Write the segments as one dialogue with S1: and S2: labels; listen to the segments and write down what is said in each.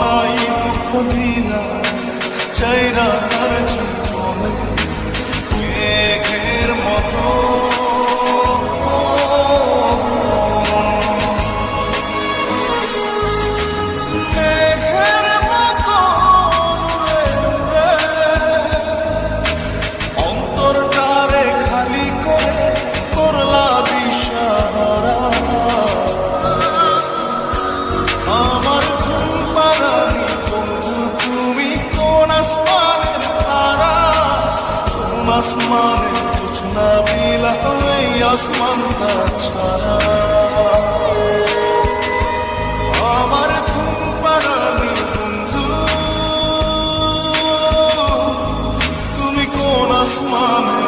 S1: নাই দুঃখ দিনা চাইরা আর জীবনে মেঘের মতো আসমানে কিছু না বিলা এই আসমানটা ছাড়া আমার ঘুম পাড়ানি বন্ধু তুমি কোন আসমানে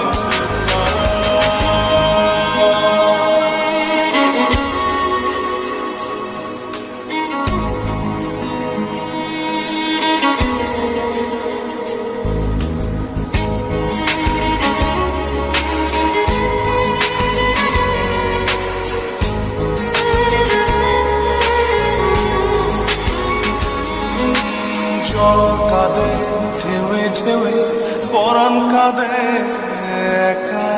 S1: জল কাঁদে ঢেউে ঢেউে পরাণ কাঁদে একা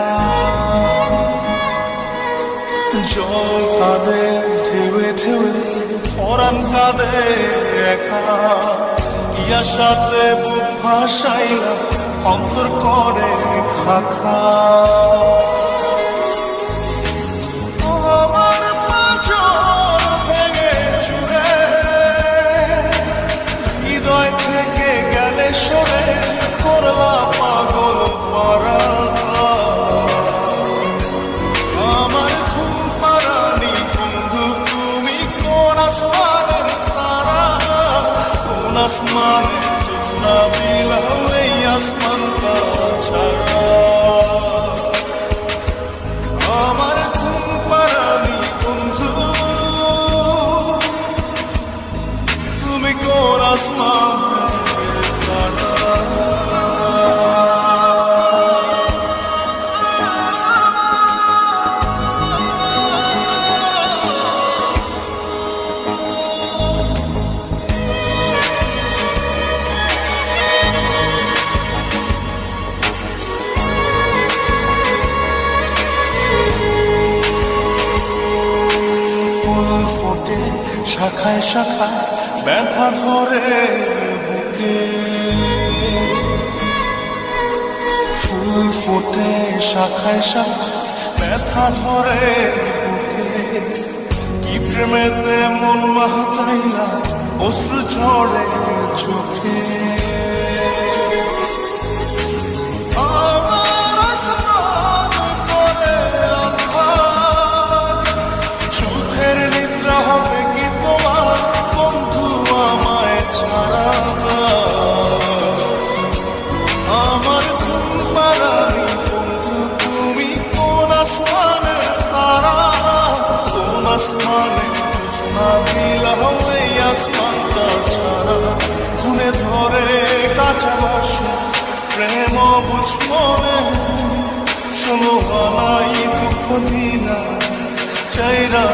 S1: জল কাঁদে ঢেউে ঢেউে পরাণ কাঁদে একা ইয়ার সাথে বুক ভাসাইলা অন্তর করে খাখা সরে করলা পাগল পারা আমার ঘুম পাড়ানি বন্ধু তুমি কোন আসমানের তারা কোন আসমানে যোজনা বিলাও এই আসমানটা ছাড়া আমার ঘুম পাড়ানি বন্ধু তুমি কোন আসমান শাখায় শাখায় ব্যথা ধরে বুকে ফুল ফোটে শাখায় শাখায় ব্যথা ধরে বুকে কি প্রেমেতে মন মাতাইলা অশ্রু ঝরে চোখে সুখের নিদ্রা হবে কি তোমার বন্ধু আমায় ছাড়া আমার ঘুম পাড়ানি বন্ধু তুমি কোন আসমানে তারা কোন আসমানে কিছু না বিলাও এই আসমানটা ছাড়া খুনে ধরে কাঁচা বাসে প্রেম বুঝ মনে শোনো নাই দুঃখ দিনা চাইরা